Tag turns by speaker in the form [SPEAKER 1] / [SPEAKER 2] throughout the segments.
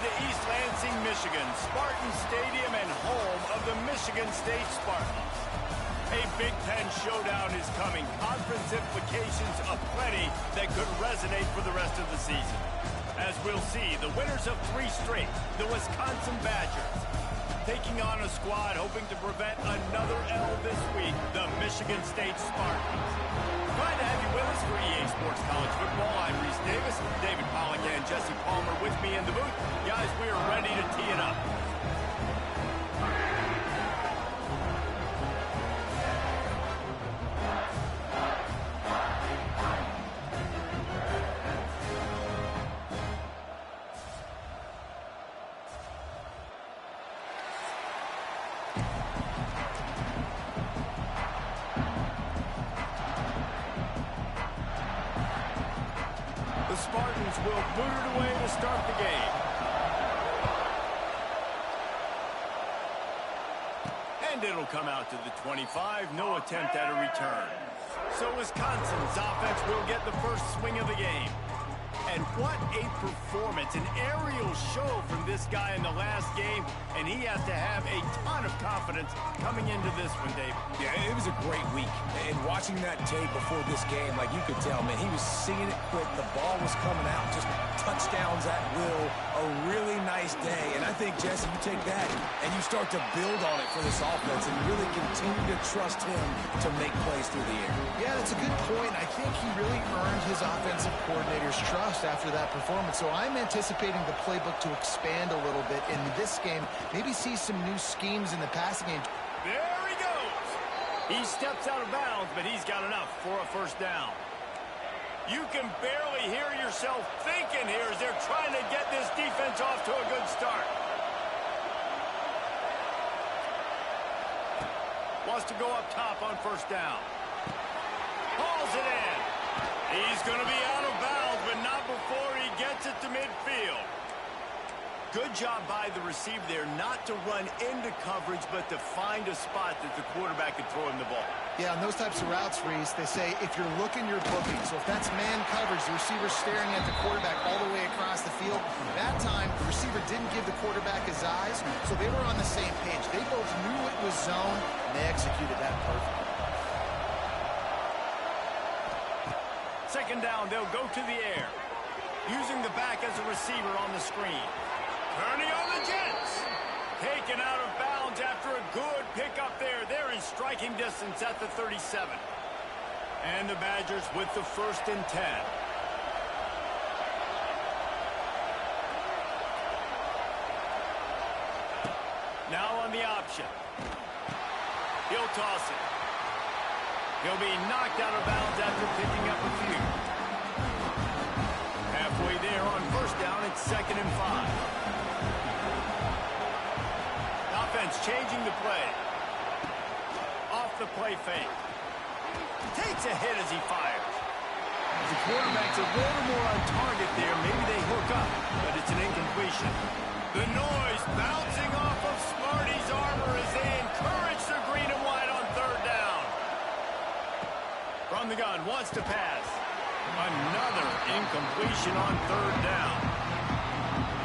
[SPEAKER 1] to East Lansing, Michigan, Spartan Stadium and home of the Michigan State Spartans. A Big Ten showdown is coming. Conference implications aplenty that could resonate for the rest of the season. As we'll see, the winners of 3 straight, the Wisconsin Badgers, taking on a squad hoping to prevent another L this week, the Michigan State Spartans. Glad to have you with us for EA Sports College Football. I'm Reese Davis, David Pollack and Jesse Palmer with me in the booth. Guys, we are ready to tee it up. The Spartans will boot it away to start the game. And it'll come out to the 25. No attempt at a return. So Wisconsin's offense will get the first swing of the game. And what a performance, an aerial show from this guy in the last game, and he has to have a ton of confidence coming into this one, Dave.
[SPEAKER 2] Yeah, it was a great week. And watching that tape before this game, like you could tell, man, he was seeing it quick. The ball was coming out, just touchdowns at will. A really nice day. And I think, Jesse, you take that and you start to build on it for this offense and really continue to trust him to make plays through the air.
[SPEAKER 3] Yeah, that's a good point. I think he really earned his offensive coordinator's trust after that performance. So I'm anticipating the playbook to expand a little bit in this game. Maybe see some new schemes in the passing game.
[SPEAKER 1] There he goes. He steps out of bounds, but he's got enough for a first down. You can barely hear yourself thinking here as they're trying to get this defense off to a good start. Wants to go up top on first down. Hauls it in. He's going to be out of bounds, but not before he gets it to midfield. Good job by the receiver there not to run into coverage, but to find a spot that the quarterback can throw him the ball.
[SPEAKER 3] Yeah, on those types of routes, Reese, they say if you're looking, you're booking. So if that's man coverage, the receiver's staring at the quarterback all the way across the field. That time, the receiver didn't give the quarterback his eyes, so they were on the same page. They both knew it was zone, and they executed that perfectly.
[SPEAKER 1] Second down, they'll go to the air. Using the back as a receiver on the screen. Turning on the Jets. Taken out of bounds after a good pickup there. They're in striking distance at the 37. And the Badgers with the 1st and 10. Now on the option. He'll toss it. He'll be knocked out of bounds after picking up a few. Halfway there on first down, it's 2nd and 5. Offense changing the play. Off the play fake. Takes a hit as he fires. The quarterback's a little more on target there. Maybe they hook up, but it's an incompletion. The noise bouncing off of Smarty's armor as they encourage the green and white on 3rd down. From the gun, wants to pass. Another incompletion on 3rd down.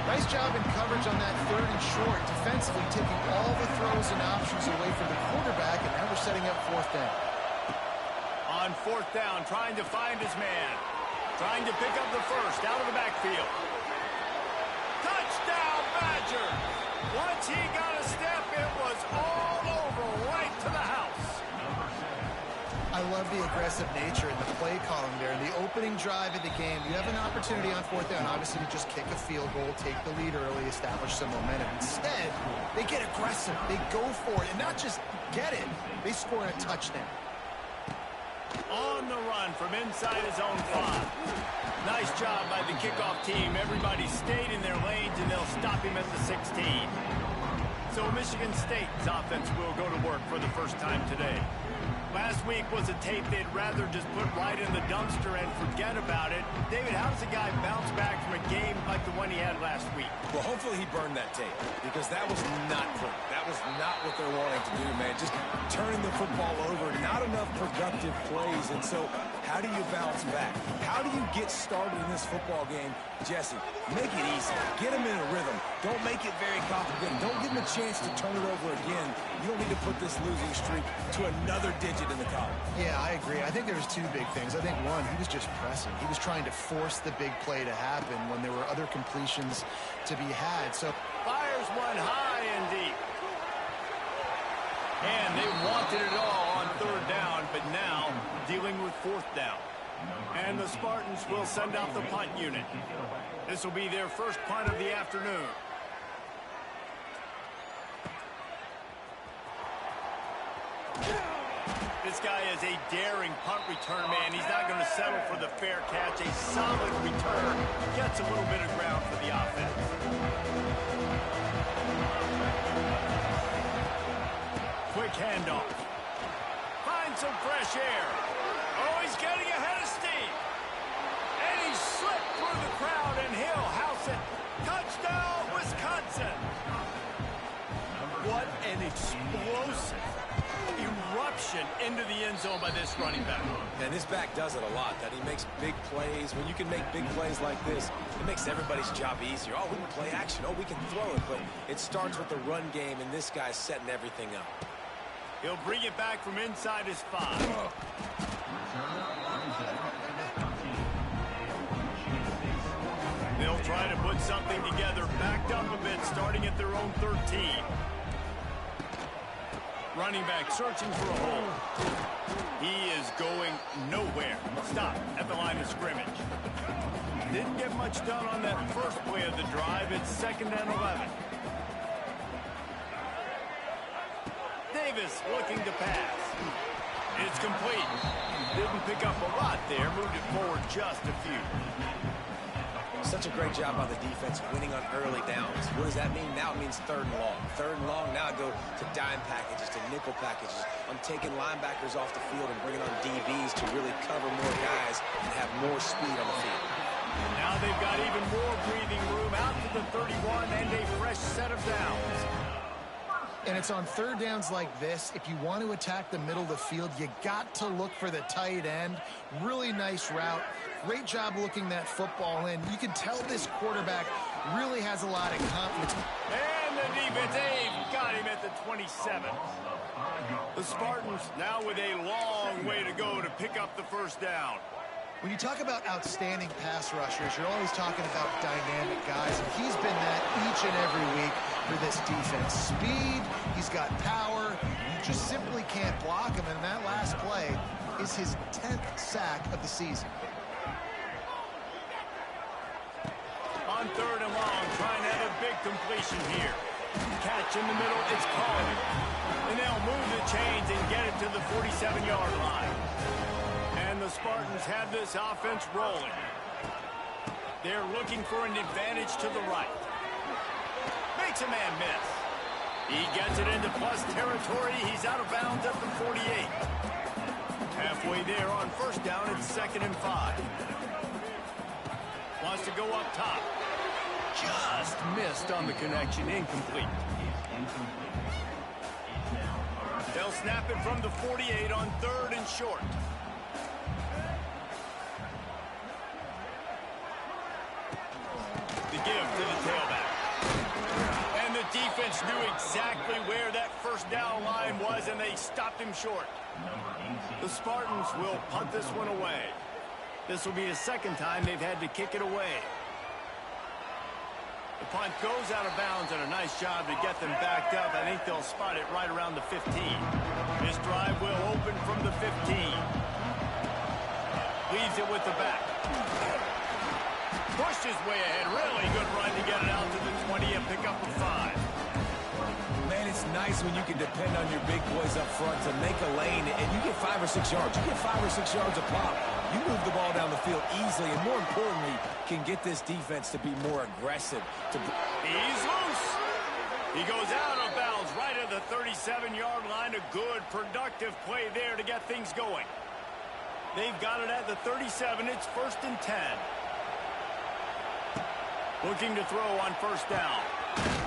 [SPEAKER 3] Nice job in coverage on that 3rd and short, defensively taking all the throws and options away from the quarterback, and now we're setting up 4th down.
[SPEAKER 1] On 4th down, trying to find his man. Trying to pick up the first out of the backfield. Touchdown, Badger! Once he got a step, it was all over right to the house.
[SPEAKER 3] I love the aggressive nature in the play column there. In the opening drive of the game, you have an opportunity on 4th down, obviously, to just kick a field goal, take the lead early, establish some momentum. Instead, they get aggressive. They go for it, and not just get it. They score a touchdown.
[SPEAKER 1] On the run from inside his own 5. Nice job by the kickoff team. Everybody stayed in their lanes, and they'll stop him at the 16. So Michigan State's offense will go to work for the first time today. Last week was a tape they'd rather just put right in the dumpster and forget about it. David, how does a guy bounce back from a game like the one he had last week?
[SPEAKER 2] Well, hopefully he burned that tape because that was not pretty. That was not what they're wanting to do, man. Just turning the football over, not enough productive plays. And so how do you bounce back? How do you get started in this football game? Jesse, make it easy. Get them in a rhythm. Don't make it very complicated. Don't give them a chance to turn it over again. You don't need to put this losing streak to another digit in the column.
[SPEAKER 3] Yeah, I agree. I think there was two big things. I think, one, he was just pressing. He was trying to force the big play to happen when there were other completions to be had. So
[SPEAKER 1] fires one high and deep. And they wanted it all on third down, but now dealing with fourth down. And the Spartans will send out the punt unit. This will be their first punt of the afternoon. This guy is a daring punt return man. He's not going to settle for the fair catch. A solid return. Gets a little bit of ground for the offense. Quick handoff. Finds some fresh air. Oh, he's getting ahead of steam. And he slipped through the crowd, and he'll house it. Touchdown, Wisconsin. What an explosive eruption into the end zone by this running back.
[SPEAKER 2] And this back does it a lot, that he makes big plays. When you can make big plays like this, it makes everybody's job easier. Oh, we can play action. Oh, we can throw it. But it starts with the run game, and this guy's setting everything up.
[SPEAKER 1] He'll bring it back from inside his 5. They'll try to put something together, backed up a bit, starting at their own 13. Running back searching for a hole. He is going nowhere. Stop at the line of scrimmage. Didn't get much done on that first play of the drive. It's 2nd and 11. Davis looking to pass. It's complete. Didn't pick up a lot there. Moved it forward just a few.
[SPEAKER 2] Such a great job by the defense winning on early downs. What does that mean? Now it means 3rd and long. 3rd and long, now I go to dime packages, to nickel packages. I'm taking linebackers off the field and bringing on DBs to really cover more guys and have more speed on the field.
[SPEAKER 1] And now they've got even more breathing room out to the 31 and a fresh set of downs.
[SPEAKER 3] And it's on 3rd downs like this. If you want to attack the middle of the field, you got to look for the tight end. Really nice route. Great job looking that football in. You can tell this quarterback really has a lot of confidence.
[SPEAKER 1] And the defense, they've got him at the 27. The Spartans now with a long way to go to pick up the first down.
[SPEAKER 3] When you talk about outstanding pass rushers, you're always talking about dynamic guys, and he's been that each and every week for this defense. Speed, he's got power, you just simply can't block him, and that last play is his 10th sack of the season.
[SPEAKER 1] On 3rd and long, trying to have a big completion here. Catch in the middle, it's called. And they'll move the chains and get it to the 47-yard line. And the Spartans have this offense rolling. They're looking for an advantage to the right. Makes a man miss. He gets it into plus territory. He's out of bounds at the 48. Halfway there on 1st down, it's 2nd and 5. Wants to go up top. Just missed on the connection. Incomplete. They'll snap it from the 48 on 3rd and short. The give to the tailback. And the defense knew exactly where that 1st down line was, and they stopped him short. The Spartans will punt this one away. This will be the 2nd time they've had to kick it away. The punt goes out of bounds, and a nice job to get them backed up. I think they'll spot it right around the 15. This drive will open from the 15. Leaves it with the back. Pushed his way ahead. Really good run to get it out to the 20 and pick up a 5.
[SPEAKER 2] Man, it's nice when you can depend on your big boys up front to make a lane, and you get 5 or 6 yards. You get 5 or 6 yards a pop. You move the ball down the field easily, and more importantly, can get this defense to be more aggressive.
[SPEAKER 1] He's loose. He goes out of bounds right at the 37-yard line. A good, productive play there to get things going. They've got it at the 37. It's 1st and 10. Looking to throw on 1st down.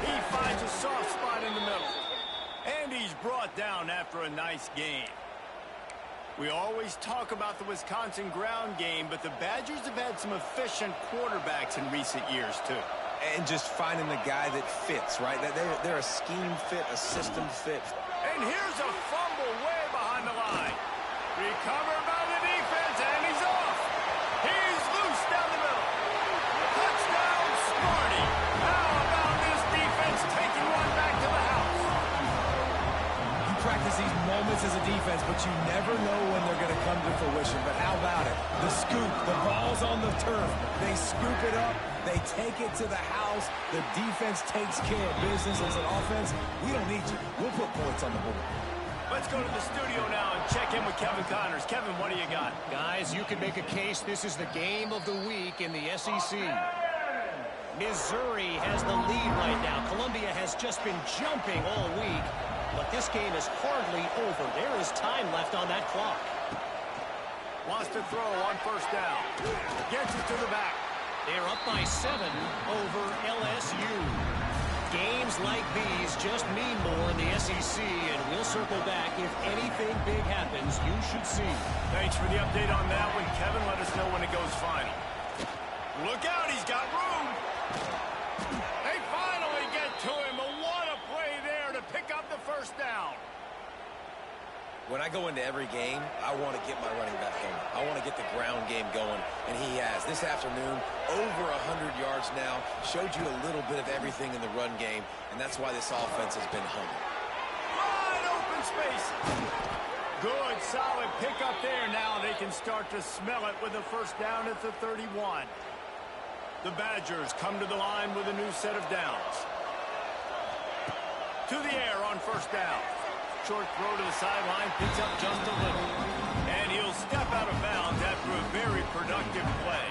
[SPEAKER 1] He finds a soft spot in the middle. And he's brought down after a nice game. We always talk about the Wisconsin ground game, but the Badgers have had some efficient quarterbacks in recent years, too.
[SPEAKER 2] And just finding the guy that fits, right? They're a scheme fit, a system fit.
[SPEAKER 1] And here's a fumble way behind the line. Recovered by the defense, and he's off. He's loose down the middle. Touchdown, Smarty. How about this defense taking one back to the house?
[SPEAKER 2] You practice these moments as a defense, but you never know when they're going to come to fruition. But how about it? The scoop, the ball's on the turf. They scoop it up. They take it to the house. The defense takes care of business. As an offense, we don't need you. We'll put points on the board.
[SPEAKER 1] Let's go to the studio now and check in with Kevin Connors. Kevin, what do you got?
[SPEAKER 4] Guys, you could make a case this is the game of the week in the SEC. Missouri has the lead right now. Columbia has just been jumping all week, but this game is hardly over. There is time left on that clock.
[SPEAKER 1] Wants to throw on first down. Gets it to the back.
[SPEAKER 4] They're up by 7 over LSU. Games like these just mean more in the SEC, and we'll circle back. If anything big happens, you should see.
[SPEAKER 1] Thanks for the update on that one, Kevin. Let us know when it goes final. Look out, he's got room. They finally get to him. But what a play there to pick up the first down.
[SPEAKER 2] When I go into every game, I want to get my running back going. I want to get the ground game going, and he has. This afternoon, over 100 yards now, showed you a little bit of everything in the run game, and that's why this offense has been humming.
[SPEAKER 1] Wide open space. Good, solid pickup there. Now they can start to smell it with a first down at the 31. The Badgers come to the line with a new set of downs. To the air on first down. Short throw to the sideline, picks up just a little. And he'll step out of bounds after a very productive play.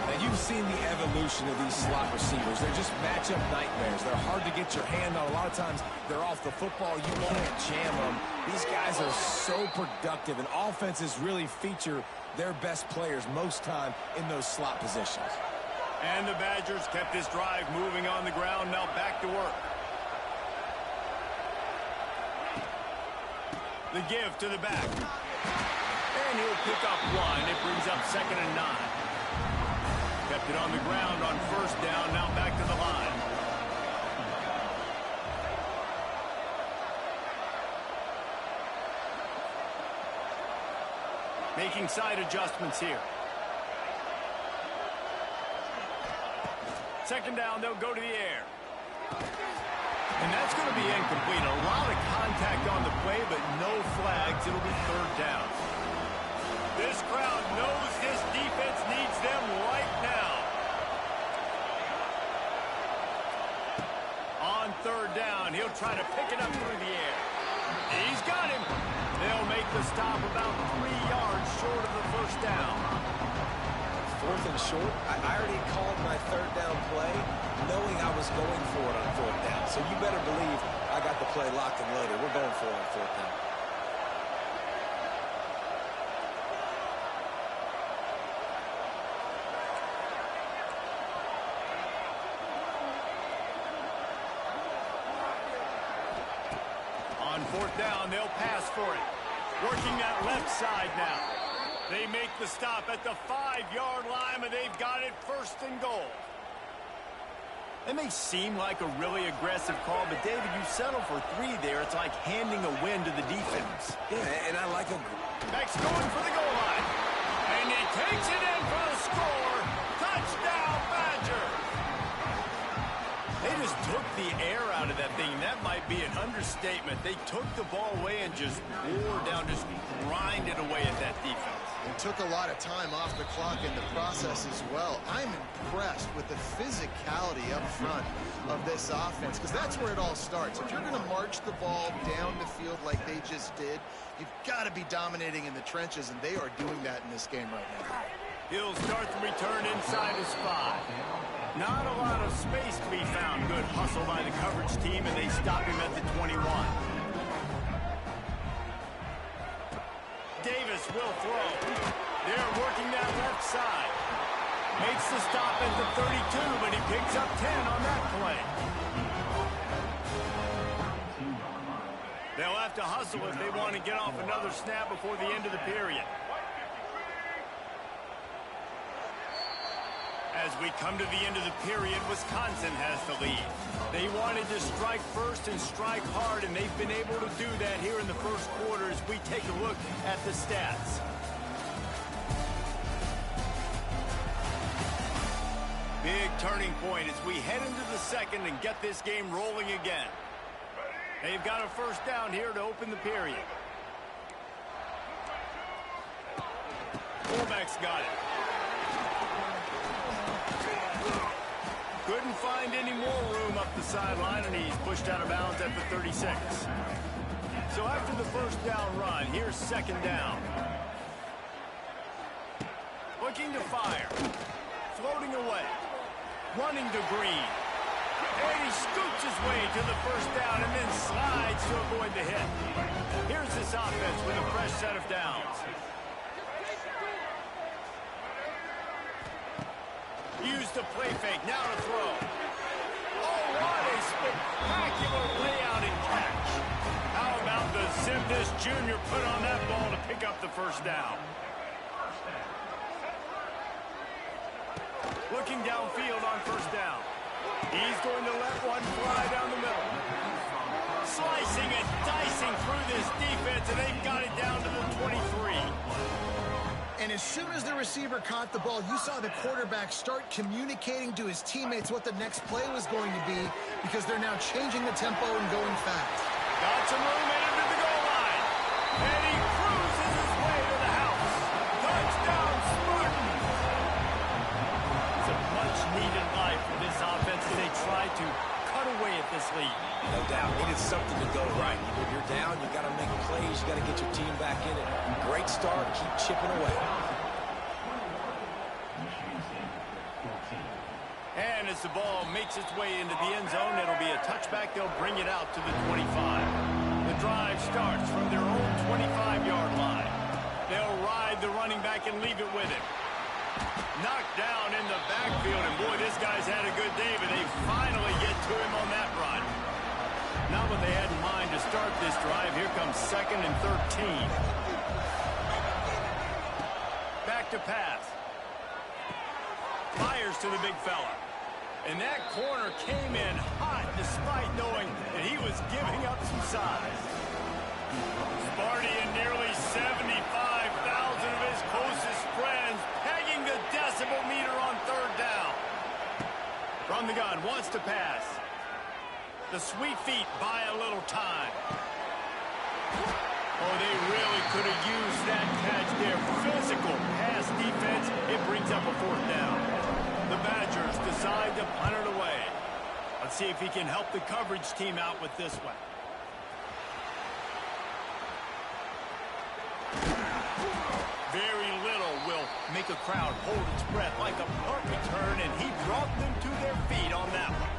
[SPEAKER 2] And you've seen the evolution of these slot receivers. They're just matchup nightmares. They're hard to get your hand on. A lot of times they're off the football. You can't jam them. These guys are so productive, and offenses really feature their best players most time in those slot positions.
[SPEAKER 1] And the Badgers kept this drive moving on the ground. Now back to work. The give to the back. And he'll pick up 1. It brings up 2nd and 9. Kept it on the ground on first down. Now back to the line. Making side adjustments here. 2nd down, they'll go to the air. And that's going to be incomplete. A lot of contact on the play, but no flags. It'll be 3rd down. This crowd knows this defense needs them right now. On 3rd down, he'll try to pick it up through the air. He's got him. They'll make the stop about 3 yards short of the first down.
[SPEAKER 2] 4th and short. I already called my 3rd down play, knowing I was going for it on 4th down. So you better believe I got the play locked and loaded. We're going for it on 4th down.
[SPEAKER 1] On 4th down, they'll pass for it. Working that left side now. They make the stop at the 5-yard line, and they've got it 1st and goal. It may seem like a really aggressive call, but David, you settle for 3 there. It's like handing a win to the defense.
[SPEAKER 2] Yeah, and I like a...
[SPEAKER 1] Beck's going for the goal line. And he takes it in for the score. Touchdown, Badger. They just took the air out of that thing. That might be an understatement. They took the ball away and just wore down, just grinded away at that defense.
[SPEAKER 3] And took a lot of time off the clock in the process as well. I'm impressed with the physicality up front of this offense, because that's where it all starts. If you're going to march the ball down the field like they just did, you've got to be dominating in the trenches, and they are doing that in this game right now.
[SPEAKER 1] He'll start the return inside his 5. Not a lot of space to be found. Good hustle by the coverage team, and they stop him at the 21. Davis will throw. They're working that left side. Makes the stop at the 32, but he picks up 10 on that play. They'll have to hustle if they want to get off another snap before the end of the period. As we come to the end of the period, Wisconsin has the lead. They wanted to strike first and strike hard, and they've been able to do that here in the first quarter as we take a look at the stats. Big turning point as we head into the second and get this game rolling again. They've got a first down here to open the period. Fullback's got it. Couldn't find any more room up the sideline, and he's pushed out of bounds at the 36. So after the first down run, here's second down. Looking to fire. Floating away. Running to Green. And he scoots his way to the first down and then slides to avoid the hit. Here's this offense with a fresh set of downs. Use the play fake, now to throw. Oh, what a spectacular layout and catch. How about the Zimnis Jr. put on that ball to pick up the first down? Looking downfield on first down. He's going to let one fly down the middle. Slicing and dicing through this defense, and they've got it down to the 23.
[SPEAKER 3] And as soon as the receiver caught the ball, you saw the quarterback start communicating to his teammates what the next play was going to be, because they're now changing the tempo and going fast.
[SPEAKER 1] Got some room in into the goal line. And he cruises his way to the house. Touchdown, Spartans! It's a much-needed life for this offense as they try to cut away at this lead.
[SPEAKER 2] No doubt. Needed something to go right. When you're down, you got to make plays. You got to get your team back in it. Great start. Keep chipping away.
[SPEAKER 1] And as the ball makes its way into the end zone, it'll be a touchback. They'll bring it out to the 25. The drive starts from their own 25-yard line. They'll ride the running back and leave it with him. Knocked down in the backfield, and boy, this guy's had a good day, but they finally get to him on that run. Not what they had in mind to start this drive. Here comes 2nd and 13. Back to pass. Fires to the big fella. And that corner came in hot despite knowing that he was giving up some size. Sparty and nearly 75,000 of his closest friends pegging the decibel meter on third down. From the gun, wants to pass. The sweet feet buy a little time. Oh, they really could have used that catch there. Physical pass defense. It brings up a fourth down. The Badgers decide to punt it away. Let's see if he can help the coverage team out with this one. Very little will make a crowd hold its breath like a punt return, and he brought them to their feet on that one.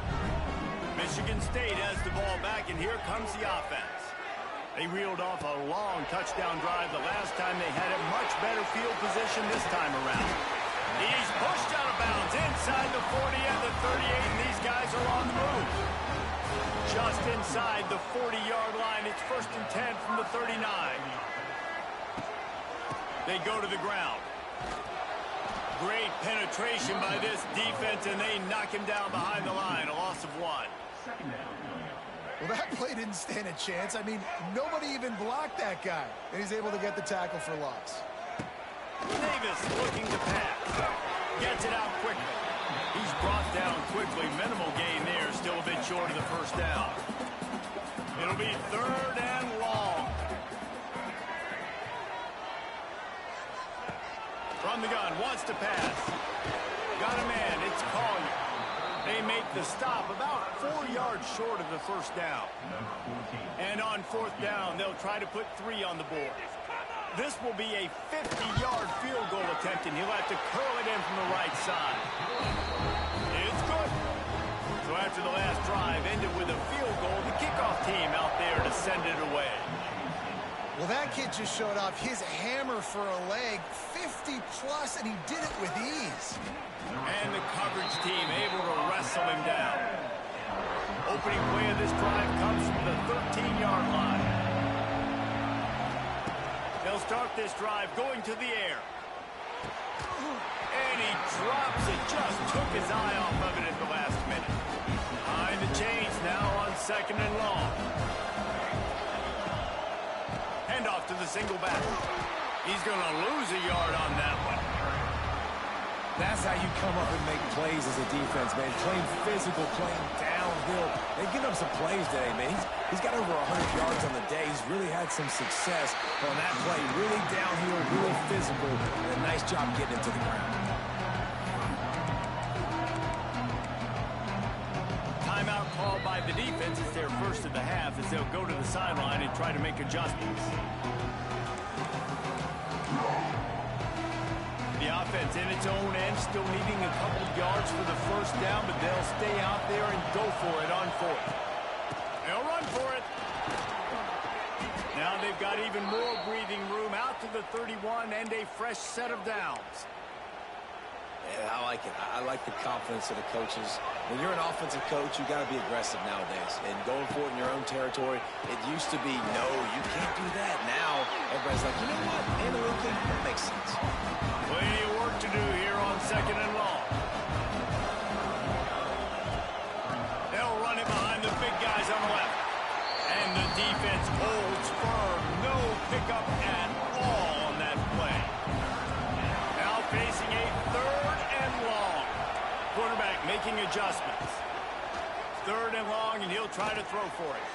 [SPEAKER 1] Michigan State has the ball back, and here comes the offense. They reeled off a long touchdown drive the last time. They had a much better field position this time around. He's pushed out of bounds inside the 40 and the 38, and these guys are on the move. Just inside the 40-yard line, it's 1st and 10 from the 39. They go to the ground. Great penetration by this defense, and they knock him down behind the line, a loss of 1.
[SPEAKER 3] Well, that play didn't stand a chance. I mean, nobody even blocked that guy, and he's able to get the tackle for loss.
[SPEAKER 1] Davis looking to pass. Gets it out quickly. He's brought down quickly. Minimal gain there. Still a bit short of the first down. It'll be 3rd and long. From the gun. Wants to pass. Got a man. It's Collier. They make the stop about 4 yards short of the first down. And on 4th down, they'll try to put 3 on the board. This will be a 50-yard field goal attempt, and he'll have to curl it in from the right side. It's good. So after the last drive ended with a field goal, the kickoff team out there to send it away.
[SPEAKER 3] Well, that kid just showed off his hammer for a leg, 50-plus, and he did it with ease.
[SPEAKER 1] And the coverage team able to wrestle him down. Opening play of this drive comes from the 13-yard line. start this drive going to the air. And he drops it. Just took his eye off of it at the last minute. Behind the chains now on 2nd and long. Hand off to the single back. He's going to lose a yard on that one.
[SPEAKER 2] That's how you come up and make plays as a defense, man. Playing physical, playing downhill. They've given up some plays today, man. He's got over 100 yards on the day. He's really had some success on that play. Really downhill, really physical, and a nice job getting it to the ground.
[SPEAKER 1] Timeout called by the defense. It's their first of the half as they'll go to the sideline and try to make adjustments. The offense in its own end, still needing a couple of yards for the first down, but they'll stay out there and go for it on 4th. They'll run for it. Now they've got even more breathing room out to the 31 and a fresh set of downs.
[SPEAKER 2] Yeah, I like it. I like the confidence of the coaches. When you're an offensive coach, you got to be aggressive nowadays. And going for it in your own territory, it used to be, no, you can't do that. Now, everybody's like, you know what? Analytically, that makes sense.
[SPEAKER 1] Plenty of work to do here on 2nd and long. They'll run it behind the big guys on the left. And the defense holds firm. No pickup at all on that play. Now facing a 3rd and long. Quarterback making adjustments. 3rd and long, and he'll try to throw for it.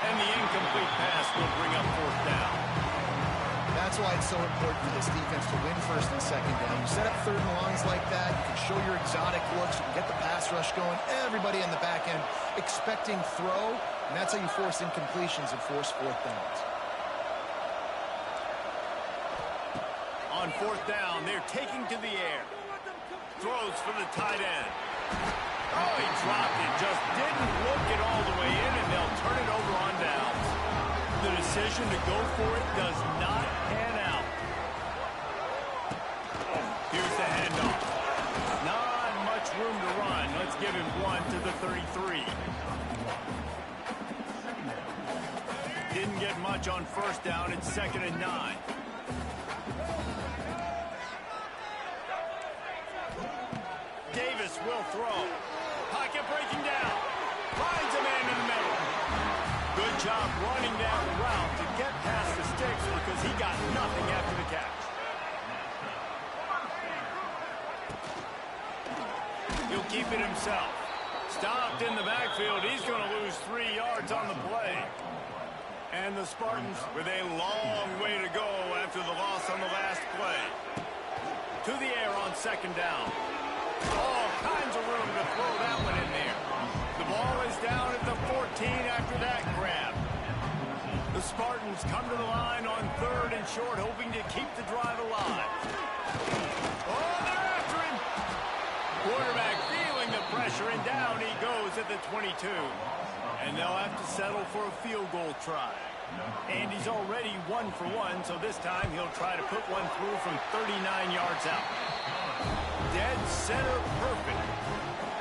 [SPEAKER 1] And the incomplete pass will bring up 4th down.
[SPEAKER 3] That's why it's so important for this defense to win 1st and 2nd down. You set up 3rd and longs like that, you can show your exotic looks, you can get the pass rush going, everybody in the back end expecting throw, and that's how you force incompletions and force 4th downs.
[SPEAKER 1] On 4th down, they're taking to the air. Throws for the tight end. Oh, he dropped it, just didn't look it all the way in, and they'll turn it over on downs. The decision to go for it does not pan out. Here's the handoff. Not much room to run. Let's give him one to the 33. Didn't get much on 1st down. It's 2nd and 9. Davis will throw. Pocket breaking down. Finds a man in the middle. Good job running that route to get past the sticks because he got nothing after the catch. He'll keep it himself. Stopped in the backfield. He's going to lose 3 yards on the play. And the Spartans with a long way to go after the loss on the last play. To the air on 2nd down. All kinds of room to throw that one in there. The ball is down at the 14 after that grab. The Spartans come to the line on 3rd and short, hoping to keep the drive alive. Oh, they're after him. Quarterback feeling the pressure, and down he goes at the 22. And they'll have to settle for a field goal try. And he's already 1 for 1, so this time he'll try to put one through from 39 yards out. Dead center perfect.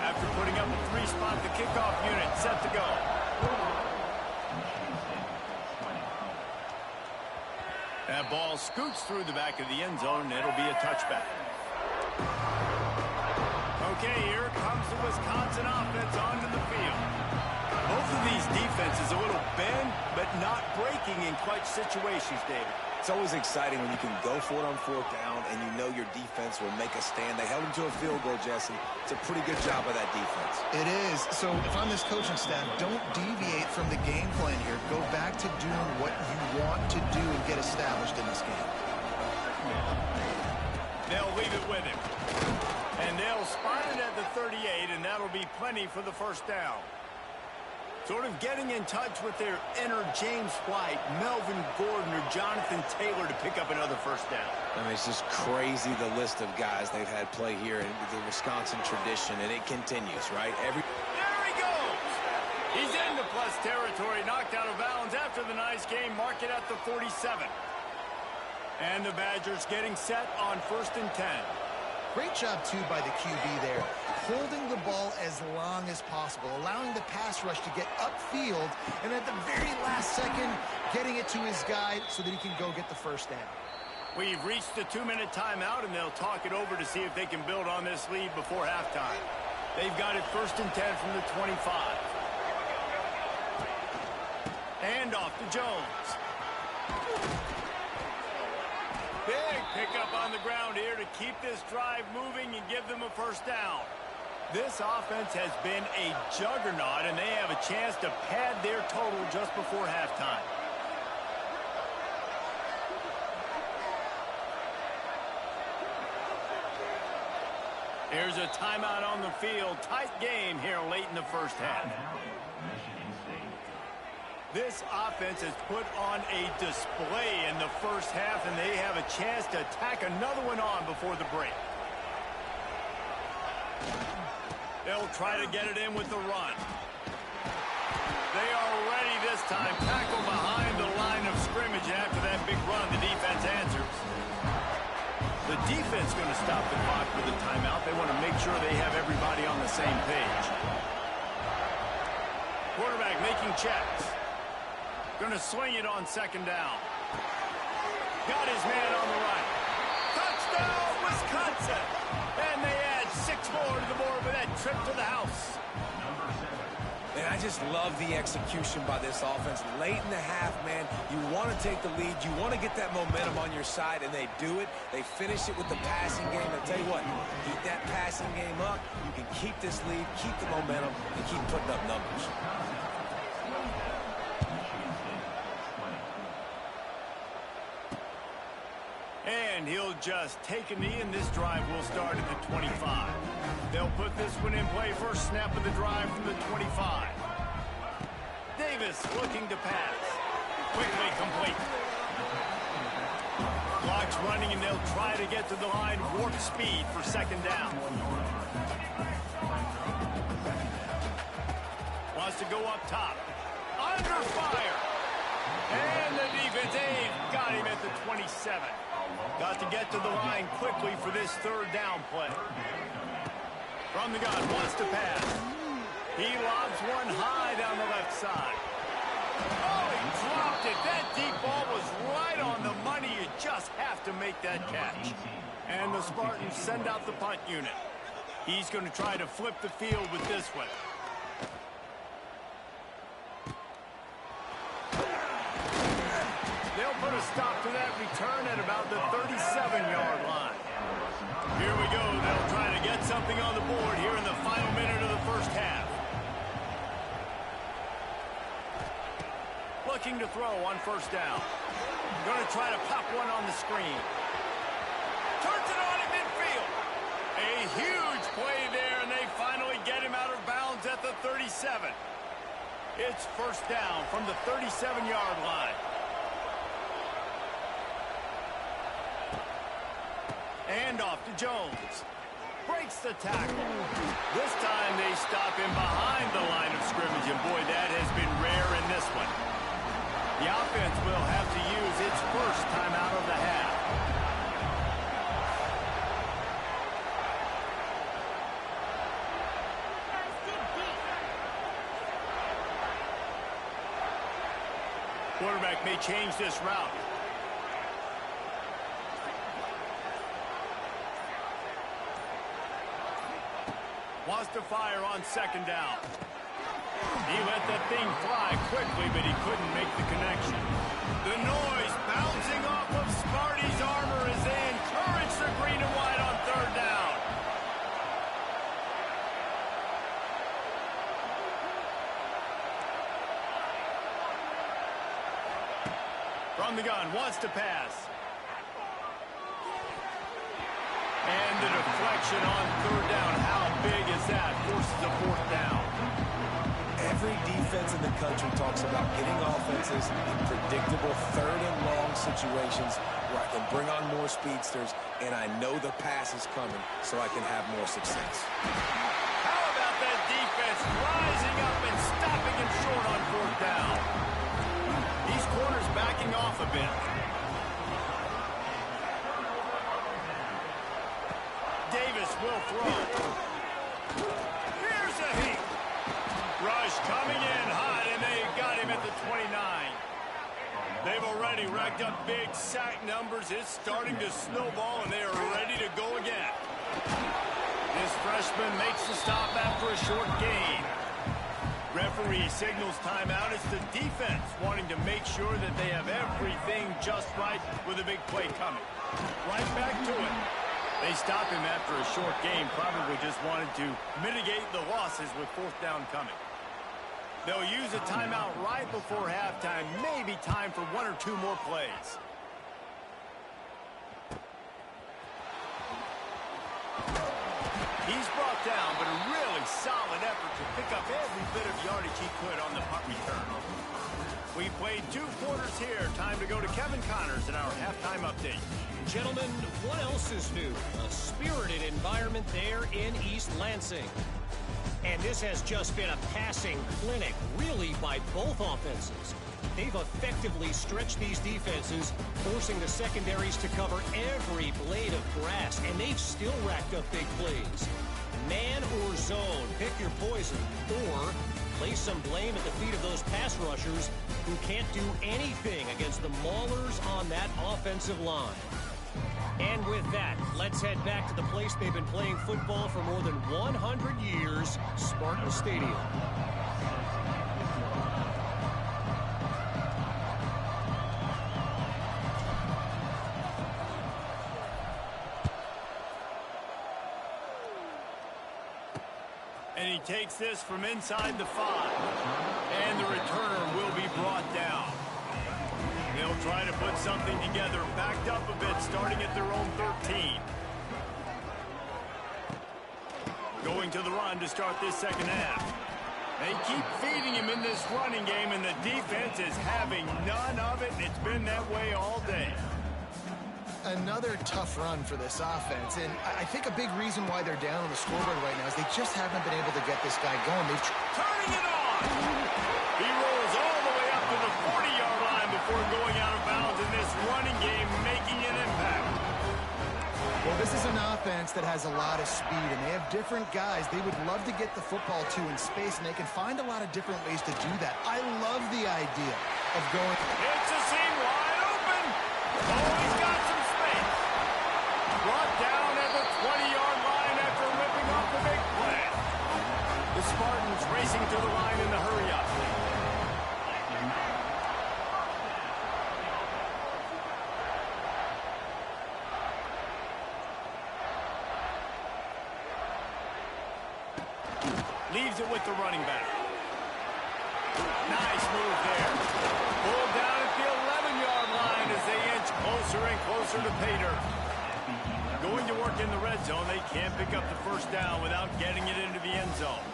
[SPEAKER 1] After putting up a 3-spot, the kickoff unit set to go. That ball scoots through the back of the end zone, and it'll be a touchback. Okay, here comes the Wisconsin offense onto the field. Both of these defenses a little bend, but not breaking in clutch situations, David.
[SPEAKER 2] It's always exciting when you can go for it on 4th down and you know your defense will make a stand. They held him to a field goal, Jesse. It's a pretty good job of that defense.
[SPEAKER 3] It is. So if I'm this coaching staff, don't deviate from the game plan here. Go back to doing what you want to do and get established in this game.
[SPEAKER 1] They'll leave it with him. And they'll spot it at the 38, and that'll be plenty for the 1st down. Sort of getting in touch with their inner James White, Melvin Gordon, or Jonathan Taylor to pick up another 1st down.
[SPEAKER 2] I mean, it's just crazy the list of guys they've had play here in the Wisconsin tradition, and it continues, right?
[SPEAKER 1] There he goes! He's into plus territory, knocked out of bounds after the nice game, mark it at the 47. And the Badgers getting set on 1st and 10.
[SPEAKER 3] Great job, too, by the QB there. Holding the ball as long as possible, allowing the pass rush to get upfield, and at the very last second, getting it to his guy so that he can go get the first down.
[SPEAKER 1] We've reached the 2-minute timeout, and they'll talk it over to see if they can build on this lead before halftime. They've got it 1st and 10 from the 25. And off to Jones. Big pickup on the ground here to keep this drive moving and give them a first down. This offense has been a juggernaut, and they have a chance to pad their total just before halftime. Here's a timeout on the field. Tight game here late in the first half. This offense has put on a display in the first half, and they have a chance to tack another one on before the break. They'll try to get it in with the run. They are ready this time. Tackle behind the line of scrimmage. After that big run, the defense answers. The defense going to stop the clock for the timeout. They want to make sure they have everybody on the same page. Quarterback making checks. Going to swing it on 2nd down. Got his man on the right. Touchdown, Wisconsin! And they add 6 more to the board with that trip to the house.
[SPEAKER 2] And I just love the execution by this offense. Late in the half, man, you want to take the lead. You want to get that momentum on your side, and they do it. They finish it with the passing game. I'll tell you what, keep that passing game up. You can keep this lead, keep the momentum, and keep putting up numbers.
[SPEAKER 1] And he'll just take a knee, and this drive will start at the 25. They'll put this one in play. First snap of the drive from the 25. Davis looking to pass. Quickly complete. Clock's running, and they'll try to get to the line. Warp speed for 2nd down. Wants to go up top. Under fire. And the defense aid got him at the 27. Got to get to the line quickly for this 3rd down play. From the gun, wants to pass. He lobs one high down the left side. Oh, he dropped it. That deep ball was right on the money. You just have to make that catch. And the Spartans send out the punt unit. He's going to try to flip the field with this one. They'll put a stop to that return at about the 37-yard line. Here we go. They'll try to get something on the board here in the final minute of the first half. Looking to throw on 1st down. Going to try to pop one on the screen. Turns it on at midfield. A huge play there, and they finally get him out of bounds at the 37. It's 1st down from the 37-yard line. And off to Jones. Breaks the tackle. This time they stop him behind the line of scrimmage, and boy, that has been rare in this one. The offense will have to use its 1st timeout of the half. Quarterback may change this route. Wants to fire on 2nd down. He let that thing fly quickly, but he couldn't make the connection. The noise bouncing off of Sparty's armor as they encourage the green and white on 3rd down. From the gun, wants to pass. And the deflection on 3rd down. How big is that? Forces a 4th down.
[SPEAKER 2] Every defense in the country talks about getting offenses in predictable 3rd and long situations where I can bring on more speedsters, and I know the pass is coming, so I can have more success.
[SPEAKER 1] How about that defense rising up and stopping him short on 4th down? These corners backing off a bit. Davis will throw. Here's a heat. Rush coming in hot, and they got him at the 29. They've already racked up big sack numbers. It's starting to snowball, and they are ready to go again. This freshman makes the stop after a short gain. Referee signals timeout. It's the defense wanting to make sure that they have everything just right with a big play coming. Right back to it. They stop him after a short game. Probably just wanted to mitigate the losses with fourth down coming. They'll use a timeout right before halftime. Maybe time for one or two more plays. He's brought down, but a really solid effort to pick up every bit of yardage he could on the punt return. We played 2 quarters here. Time to go to Kevin Connors in our halftime update.
[SPEAKER 4] Gentlemen, what else is new? A spirited environment there in East Lansing. And this has just been a passing clinic, really, by both offenses. They've effectively stretched these defenses, forcing the secondaries to cover every blade of grass, and they've still racked up big plays. Man or zone, pick your poison, or place some blame at the feet of those pass rushers who can't do anything against the maulers on that offensive line. And with that, let's head back to the place they've been playing football for more than 100 years, Spartan Stadium.
[SPEAKER 1] And he takes this from inside the 5. And the returner will be brought down. They'll try to put something together, backed up a bit, starting at their own 13. Going to the run to start this second half. They keep feeding him in this running game, and the defense is having none of it, and it's been that way all day.
[SPEAKER 3] Another tough run for this offense, and I think a big reason why they're down on the scoreboard right now is they just haven't been able to get this guy going.
[SPEAKER 1] Turning it on! He rolls all the way up to the 40-yard line before going out of bounds in this running game, making an impact.
[SPEAKER 3] Well, this is an offense that has a lot of speed, and they have different guys they would love to get the football to in space, and they can find a lot of different ways to do that. I love the idea of going...
[SPEAKER 1] It's a seam wide open! Oh, he's got some space. Brought down at the 20-yard line after ripping off the big play. The Spartans racing to the line in the hurry-up. Leaves it with the running back. Nice move there. Pulled down at the 11-yard line as they inch closer and closer to pay dirt. Going to work in the red zone. They can't pick up the first down without getting it into the end zone.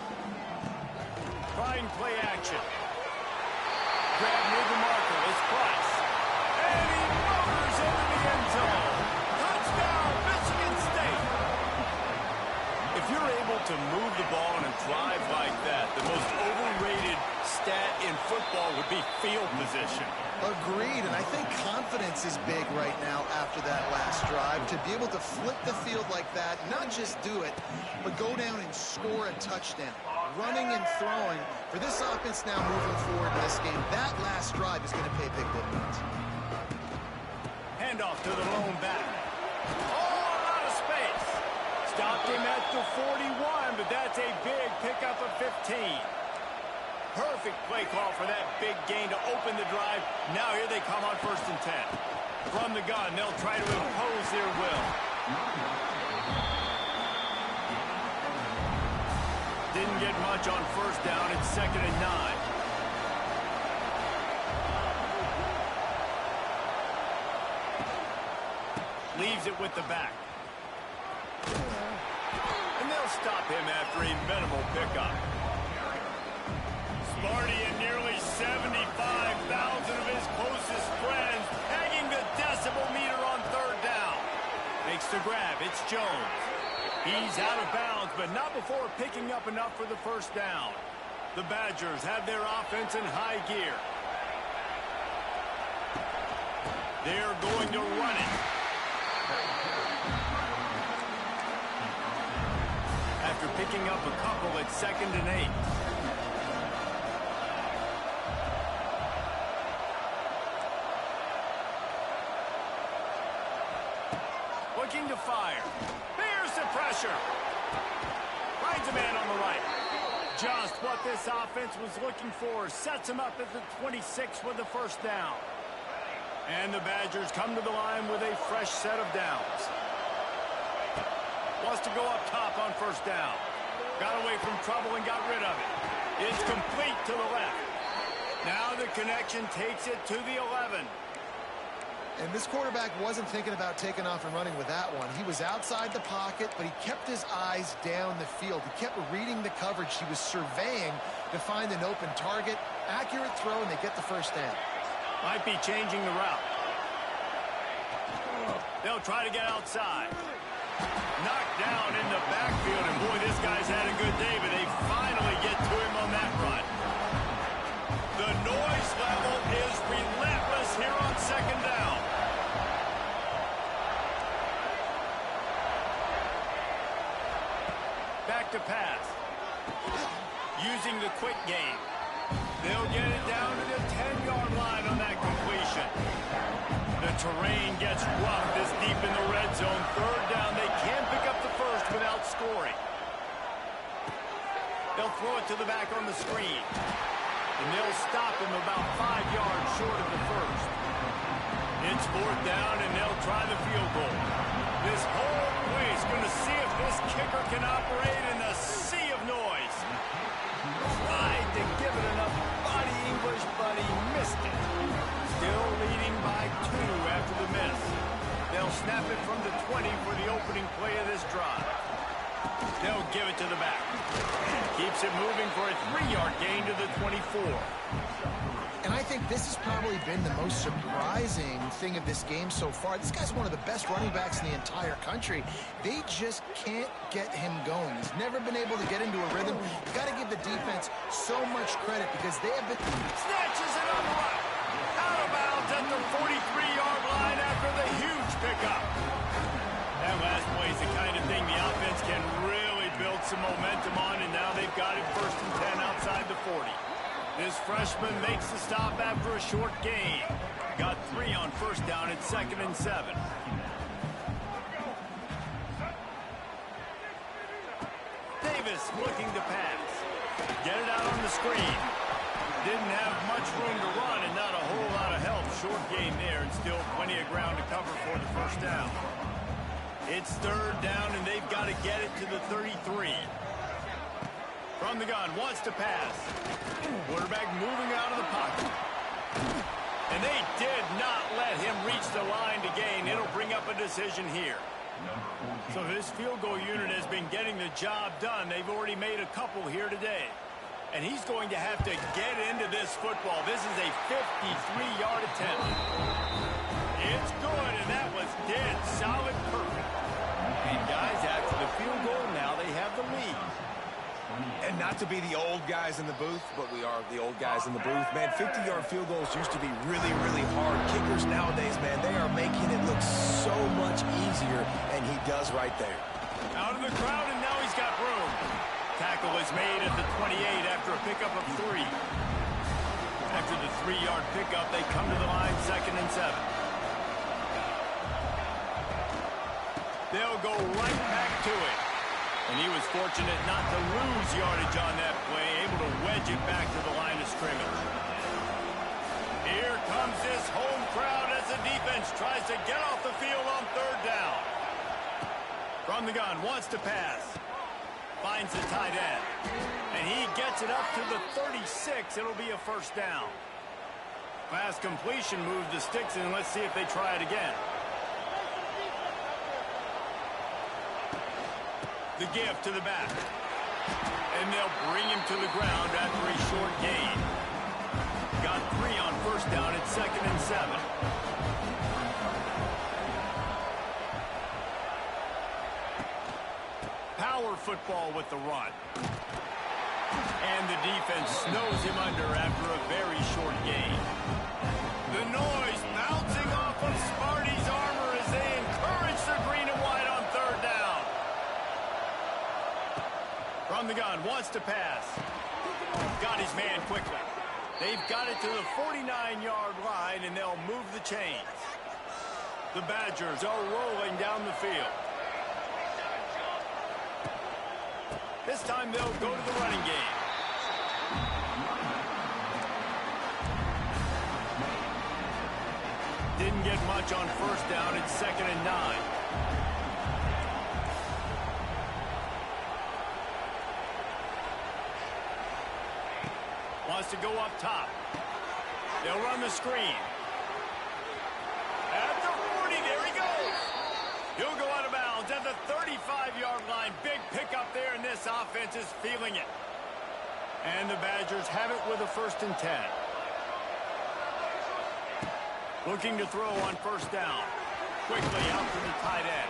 [SPEAKER 1] Trying play action. Grab near the marker is Price. And he motors into the end zone. Touchdown, Michigan State. If you're able to move the ball on a drive like that, the most overrated stat in football would be field position.
[SPEAKER 3] Agreed, and I think confidence is big right now after that last drive. To be able to flip the field like that, not just do it, but go down and score a touchdown. Running and throwing, for this offense now moving forward in this game, that last drive is going to pay big dividends.
[SPEAKER 1] Handoff to the lone back. Oh, out of space. Stopped him at the 41, but that's a big pickup of 15. Perfect play call for that big gain to open the drive. Now here they come on 1st and 10. From the gun, they'll try to impose their will. Didn't get much on 1st down. It's 2nd and 9. Leaves it with the back. And they'll stop him after a minimal pickup. Sparty and nearly 75,000 of his closest friends hanging the decibel meter on 3rd down. Makes the grab. It's Jones. He's out of bounds, but not before picking up enough for the 1st down. The Badgers have their offense in high gear. They're going to run it. After picking up a couple at 2nd and 8. Looking to fire. Here's the pressure. Finds a man on the right. Just what this offense was looking for. Sets him up at the 26 with the first down. And the Badgers come to the line with a fresh set of downs. Wants to go up top on first down. Got away from trouble and got rid of it. It's complete to the left. Now the connection takes it to the 11.
[SPEAKER 3] And this quarterback wasn't thinking about taking off and running with that one. He was outside the pocket, but he kept his eyes down the field. He kept reading the coverage. He was surveying to find an open target. Accurate throw, and they get the first down.
[SPEAKER 1] Might be changing the route. They'll try to get outside. Knocked down in the backfield, and boy, this guy's had a good day, but they finally get to him on that run. The noise level is relentless here on second down. Back to pass. Using the quick game. They'll get it down to the 10-yard line on that completion. The terrain gets rough this deep in the red zone. Third down, they can pick up the first without scoring. They'll throw it to the back on the screen. And they'll stop him about 5 yards short of the first. It's fourth down, and they'll try the field goal. This whole place going to see if this kicker can operate in the sea of noise. Tried to give it enough body English, but he missed it. Still leading by 2 after the miss. They'll snap it from the 20 for the opening play of this drive. They'll give it to the back. Keeps it moving for a 3-yard gain to the 24.
[SPEAKER 3] And I think this has probably been the most surprising thing of this game so far. This guy's one of the best running backs in the entire country. They just can't get him going. He's never been able to get into a rhythm. You've got to give the defense so much credit because they have been...
[SPEAKER 1] Snatches it on the right. Out of bounds at the 43-yard line after the huge pickup. That last play is the kind of thing the offense can really build some momentum on, and now they've got it first and 10 outside the 40. This freshman makes the stop after a short gain. Got 3 on first down at 2nd and 7. Davis looking to pass. Get it out on the screen. Didn't have much room to run and not a whole lot of help. Short gain there and still plenty of ground to cover for the first down. It's third down and they've got to get it to the 33. From the gun, wants to pass. Quarterback moving out of the pocket. And they did not let him reach the line to gain. It'll bring up a decision here. So this field goal unit has been getting the job done. They've already made a couple here today. And he's going to have to get into this football. This is a 53-yard attempt. It's good, and that was dead solid perfect. And guys, after the field goal, now they have the lead.
[SPEAKER 2] And not to be the old guys in the booth, but we are the old guys in the booth. Man, 50-yard field goals used to be really, really hard. Kickers nowadays, man, they are making it look so much easier, and he does right there.
[SPEAKER 1] Out of the crowd, and now he's got room. Tackle is made at the 28 after a pickup of 3. After the 3-yard pickup, they come to the line 2nd and 7. They'll go right back to it. And he was fortunate not to lose yardage on that play, able to wedge it back to the line of scrimmage. Here comes this home crowd as the defense tries to get off the field on third down. From the gun, wants to pass. Finds the tight end. And he gets it up to the 36. It'll be a first down. Pass completion moves the sticks, and let's see if they try it again. The give to the back. And they'll bring him to the ground after a short gain. Got 3 on first down at 2nd and 7. Power football with the run. And the defense snows him under after a very short gain. The noise bouncing off of Sparty's armor as they encourage the green and white on third down. From the gun, wants to pass. Got his man quickly. They've got it to the 49-yard line, and they'll move the chains. The Badgers are rolling down the field. This time they'll go to the running game. Didn't get much on first down. It's 2nd and 9. Wants to go up top. They'll run the screen. At the 40, there he goes. He'll go out of bounds at the 35-yard line. Big pickup there, and this offense is feeling it. And the Badgers have it with a 1st and 10. Looking to throw on first down. Quickly out to the tight end.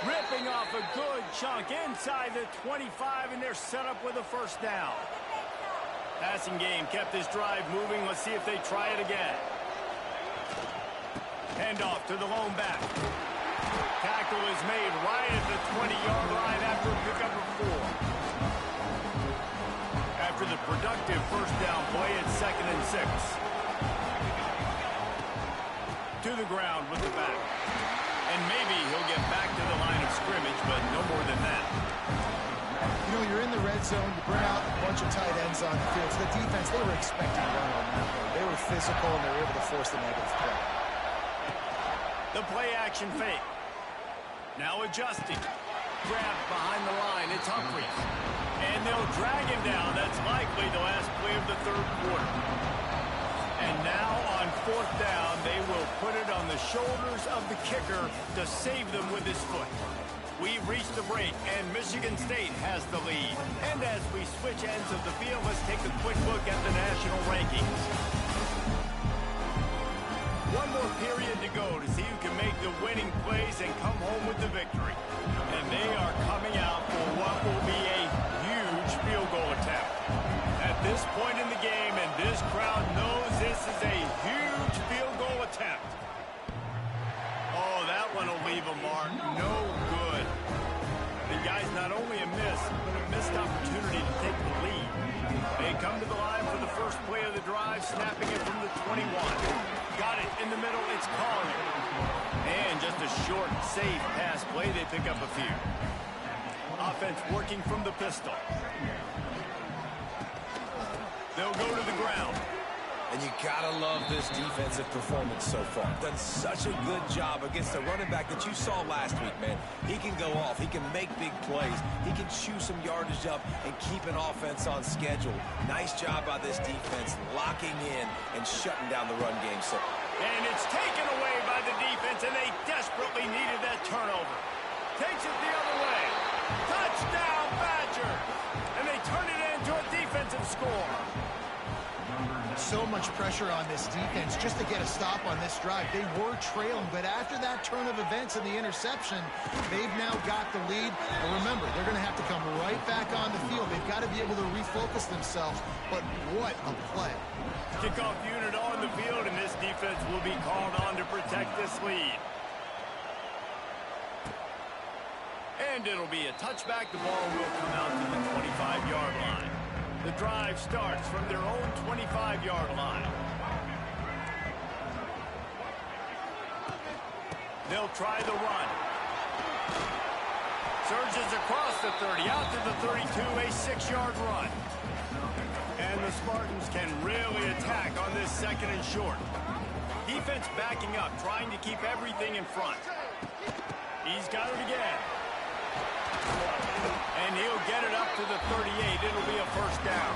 [SPEAKER 1] Ripping off a good chunk inside the 25, and they're set up with a 1st down. Passing game kept this drive moving. Let's see if they try it again. Handoff to the lone back. Tackle is made right at the 20-yard line after a pickup of 4. After the productive first down play, it's 2nd and 6. To the ground with the back. And maybe he'll get back to the line of scrimmage, but no more than that.
[SPEAKER 3] You know, you're in the red zone, you bring out a bunch of tight ends on the field. So the defense, they were expecting to run on that one. They were physical, and they were able to force the negative play.
[SPEAKER 1] The play-action fake. Now adjusting. Grabbed behind the line. It's Humphries. And they'll drag him down. That's likely the last play of the 3rd quarter. And now on 4th down, they will put it on the shoulders of the kicker to save them with his foot. We've reached the break, and Michigan State has the lead. And as we switch ends of the field, let's take a quick look at the national rankings. One more period to go to see who can make the winning plays and come home with the victory. And they are coming out for what will be a huge field goal attempt. At this point in the game, and this crowd knows this is a huge field goal attempt. Oh, that one will leave a mark. No good. The guy's not only a miss, but a missed opportunity to take the lead. They come to the line for the first play of the drive, snapping it from the 21. Got it in the middle, it's calling. And just a short, safe pass play, they pick up a few. Offense working from the pistol. They'll go to the ground.
[SPEAKER 2] And you gotta love this defensive performance so far. Done such a good job against the running back that you saw last week, man. He can go off. He can make big plays. He can chew some yardage up and keep an offense on schedule. Nice job by this defense, locking in and shutting down the run game. So,
[SPEAKER 1] and it's taken away by the defense, and they desperately needed that turnover. Takes it the other way. Touchdown, Badger! And they turn it into a defensive score.
[SPEAKER 3] So much pressure on this defense just to get a stop on this drive. They were trailing, but after that turn of events and the interception, they've now got the lead. And remember, they're going to have to come right back on the field. They've got to be able to refocus themselves, but what a play.
[SPEAKER 1] Kickoff unit on the field, and this defense will be called on to protect this lead. And it'll be a touchback. The ball will come out to the 25-yard line. The drive starts from their own 25-yard line. They'll try the run. Surges across the 30, out to the 32, a 6-yard run. And the Spartans can really attack on this 2nd and short. Defense backing up, trying to keep everything in front. He's got it again. And he'll get it up to the 38. It'll be a 1st down.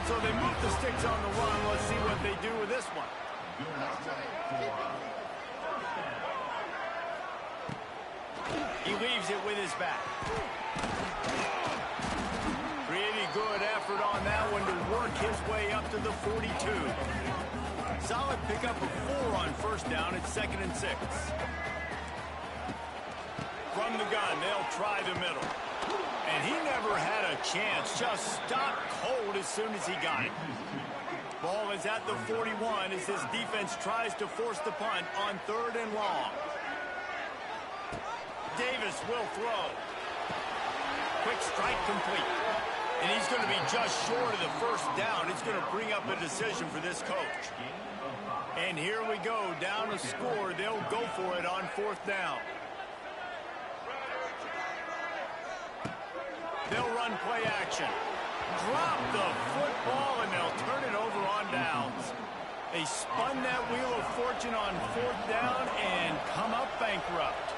[SPEAKER 1] So they move the sticks on the run. Let's see what they do with this one. He leaves it with his back. Pretty good effort on that one to work his way up to the 42. Solid pickup of 4 on 1st down. It's 2nd and 6. From the gun, they'll try the middle. And he never had a chance. Just stopped cold as soon as he got it. Ball is at the 41 as his defense tries to force the punt on 3rd and long. Davis will throw. Quick strike complete. And he's going to be just short of the 1st down. It's going to bring up a decision for this coach. And here we go, down a score. They'll go for it on 4th down. They'll run play action. Drop the football, and they'll turn it over on downs. They spun that wheel of fortune on 4th down and come up bankrupt.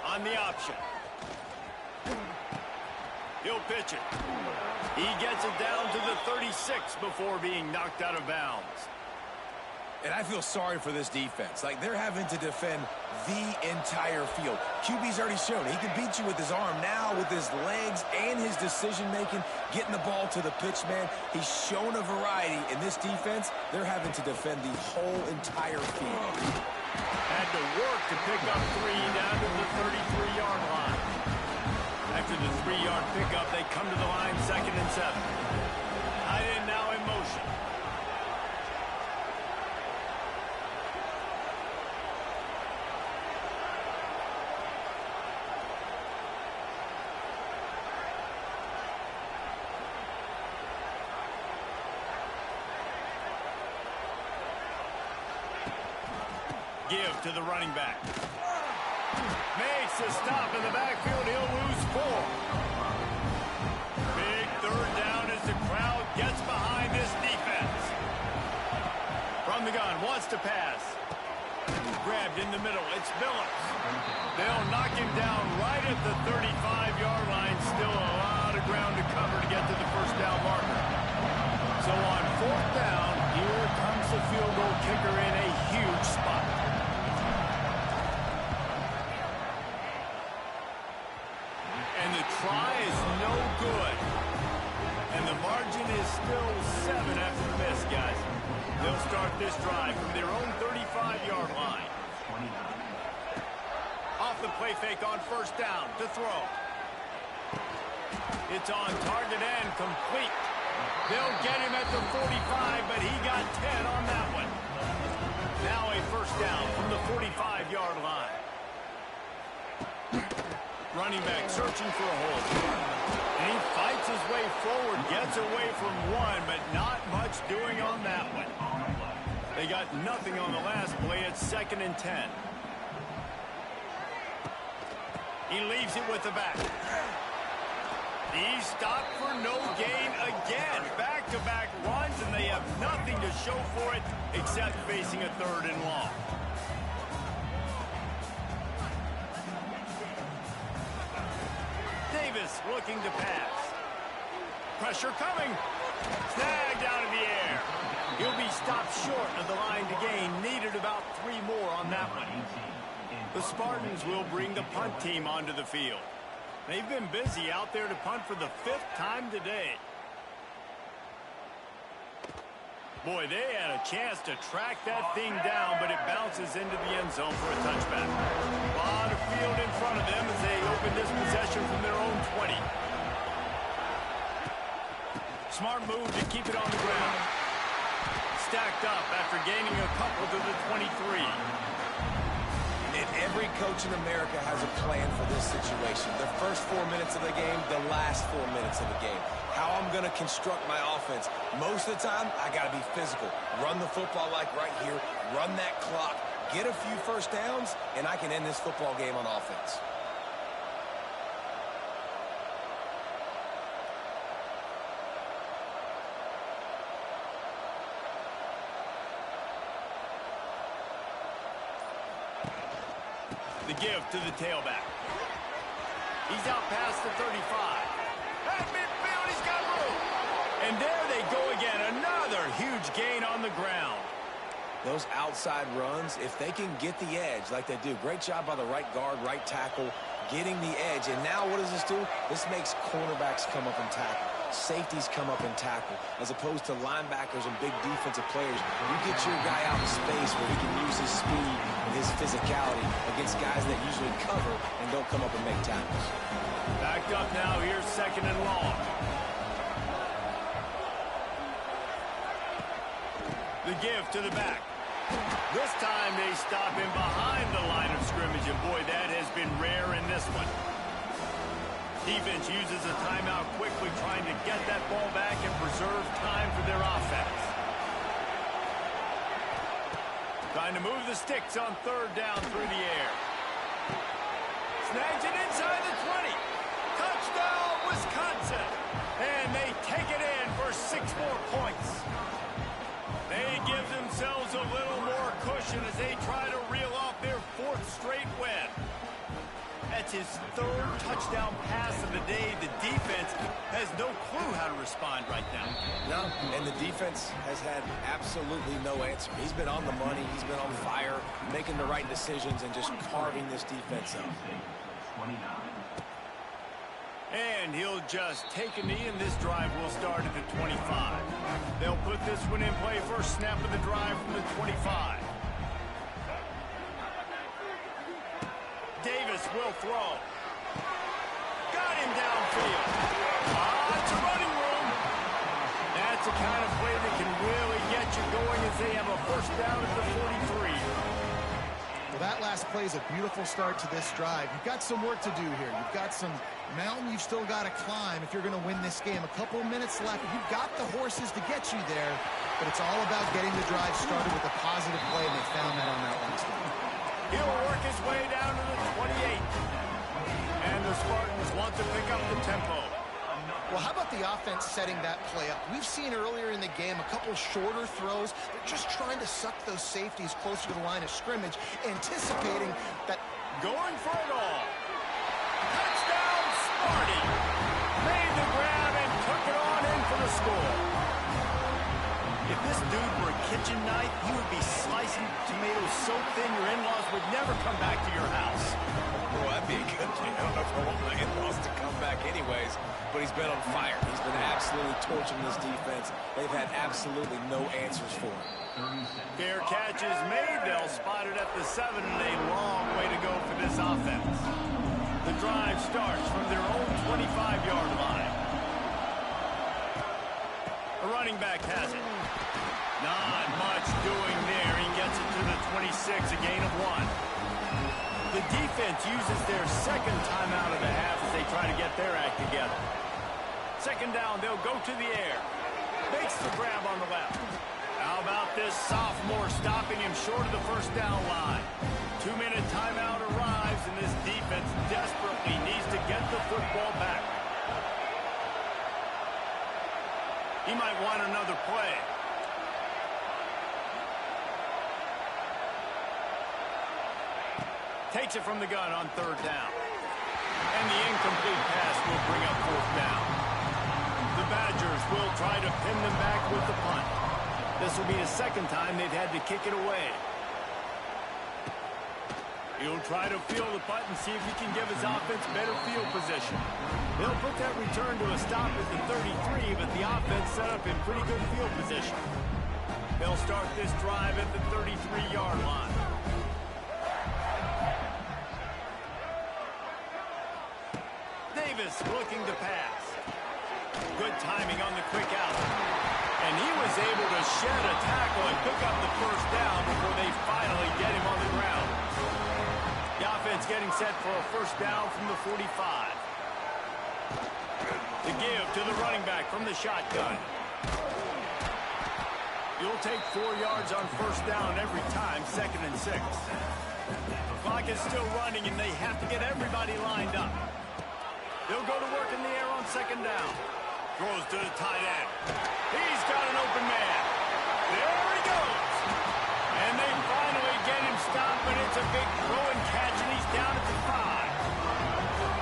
[SPEAKER 1] On the option. He'll pitch it. He gets it down to the 36 before being knocked out of bounds.
[SPEAKER 2] And I feel sorry for this defense. Like, they're having to defend the entire field. QB's already shown he can beat you with his arm. Now, with his legs and his decision-making, getting the ball to the pitch, man, he's shown a variety. In this defense, they're having to defend the whole entire field.
[SPEAKER 1] Had to work to pick up 3 down to the 33-yard line. After the 3-yard pickup, they come to the line 2nd and 7. Tight end now in motion. Give to the running back. Makes a stop in the backfield. He'll lose 4. Big 3rd down as the crowd gets behind this defense. From the gun, wants to pass. Grabbed in the middle. It's Billups. They'll knock him down right at the 35-yard line. Still a lot of ground to cover to get to the 1st down marker. So on 4th down, here comes the field goal kicker in a huge spot. And the try is no good. And the margin is still 7 after the miss, guys. They'll start this drive from their own 35-yard line. Off the play fake on 1st down to throw. It's on target and complete. They'll get him at the 45, but he got 10 on that one. Now a 1st down from the 45-yard line. Running back searching for a hole. And he fights his way forward, gets away from 1, but not much doing on that one. They got nothing on the last play. It's 2nd and 10. He leaves it with the back. He's stopped for no gain again. Back-to-back runs, and they have nothing to show for it except facing a 3rd and long. Davis looking to pass. Pressure coming. Snagged out of the air. He'll be stopped short of the line to gain. Needed about 3 more on that one. The Spartans will bring the punt team onto the field. They've been busy out there to punt for the 5th time today. Boy, they had a chance to track that thing down, but it bounces into the end zone for a touchback. A lot of field in front of them as they open this possession from their own 20. Smart move to keep it on the ground. Stacked up after gaining a couple to the 23.
[SPEAKER 2] And every coach in America has a plan for this situation. The first 4 minutes of the game, the last 4 minutes of the game. How I'm going to construct my offense. Most of the time, I got to be physical. Run the football like right here. Run that clock. Get a few 1st downs, and I can end this football game on offense.
[SPEAKER 1] The give to the tailback. He's out past the 35. At midfield, he's got room. And there they go again. Another huge gain on the ground.
[SPEAKER 2] Those outside runs, if they can get the edge like they do, great job by the right guard, right tackle, getting the edge. And now what does this do? This makes cornerbacks come up and tackle. Safeties come up and tackle, as opposed to linebackers and big defensive players. You get your guy out in space where he can use his speed and his physicality against guys that usually cover and don't come up and make tackles.
[SPEAKER 1] Backed up now, here's 2nd and long. The give to the back. This time they stop him behind the line of scrimmage, and boy, that has been rare in this one. Defense uses a timeout quickly, trying to get that ball back and preserve time for their offense. Trying to move the sticks on third down through the air. Snags it inside the 20. Touchdown, Wisconsin. And they take it in for 6 more points. They give themselves a little more cushion as they try to reel off their 4th straight win. That's his 3rd touchdown pass of the day. The defense has no clue how to respond right now.
[SPEAKER 2] No, and the defense has had absolutely no answer. He's been on the money. He's been on fire, making the right decisions and just carving this defense up.
[SPEAKER 1] And he'll just take a knee, and this drive will start at the 25. They'll put this one in play. First snap of the drive from the 25. Davis will throw. Got him downfield. It's a running room. That's the kind of play that can really get you going as they have a first down at the 43.
[SPEAKER 3] Well, that last play is a beautiful start to this drive. You've got some work to do here. You've got some mountain you've still got to climb if you're going to win this game. A couple of minutes left. You've got the horses to get you there, but it's all about getting the drive started with a positive play, and they found that on that last one.
[SPEAKER 1] He'll work his way down to the 28. And the Spartans want to pick up the tempo.
[SPEAKER 3] Well, how about the offense setting that play up? We've seen earlier in the game a couple shorter throws. They're just trying to suck those safeties closer to the line of scrimmage, anticipating that.
[SPEAKER 1] Going for it all. Touchdown, Sparty. Made the grab and took it on in for the score. If this dude were a kitchen knife, you would be slicing tomatoes so thin your in-laws would never come back to your house.
[SPEAKER 2] Well, that'd be a good thing. I don't know if I want my in-laws to come back anyways, but he's been on fire. He's been absolutely torching this defense. They've had absolutely no answers for him.
[SPEAKER 1] Fair catch is made. They'll spot it at the 7, and a long way to go for this offense. The drive starts from their own 25-yard line. A running back has it. Not much doing there. He gets it to the 26, a gain of 1. The defense uses their 2nd timeout of the half as they try to get their act together. 2nd down, they'll go to the air. Makes the grab on the left. How about this sophomore stopping him short of the first down line? 2-minute timeout arrives, and this defense desperately needs to get the football back. He might want another play. Takes it from the gun on 3rd down. And the incomplete pass will bring up 4th down. The Badgers will try to pin them back with the punt. This will be the 2nd time they've had to kick it away. He'll try to field the punt and see if he can give his offense better field position. They'll put that return to a stop at the 33, but the offense set up in pretty good field position. They'll start this drive at the 33-yard line. Davis looking to pass. Good timing on the quick out. And he was able to shed a tackle and pick up the first down before they finally get him on the ground. The offense getting set for a first down from the 45. The give to the running back from the shotgun. You'll take 4 yards on first down every time, 2nd and 6. The clock is still running, and they have to get everybody lined up. They'll go to work in the air on 2nd down. Throws to the tight end. He's got an open man. There he goes. And they finally get him stopped, but it's a big throw and catch, and he's down at the 5.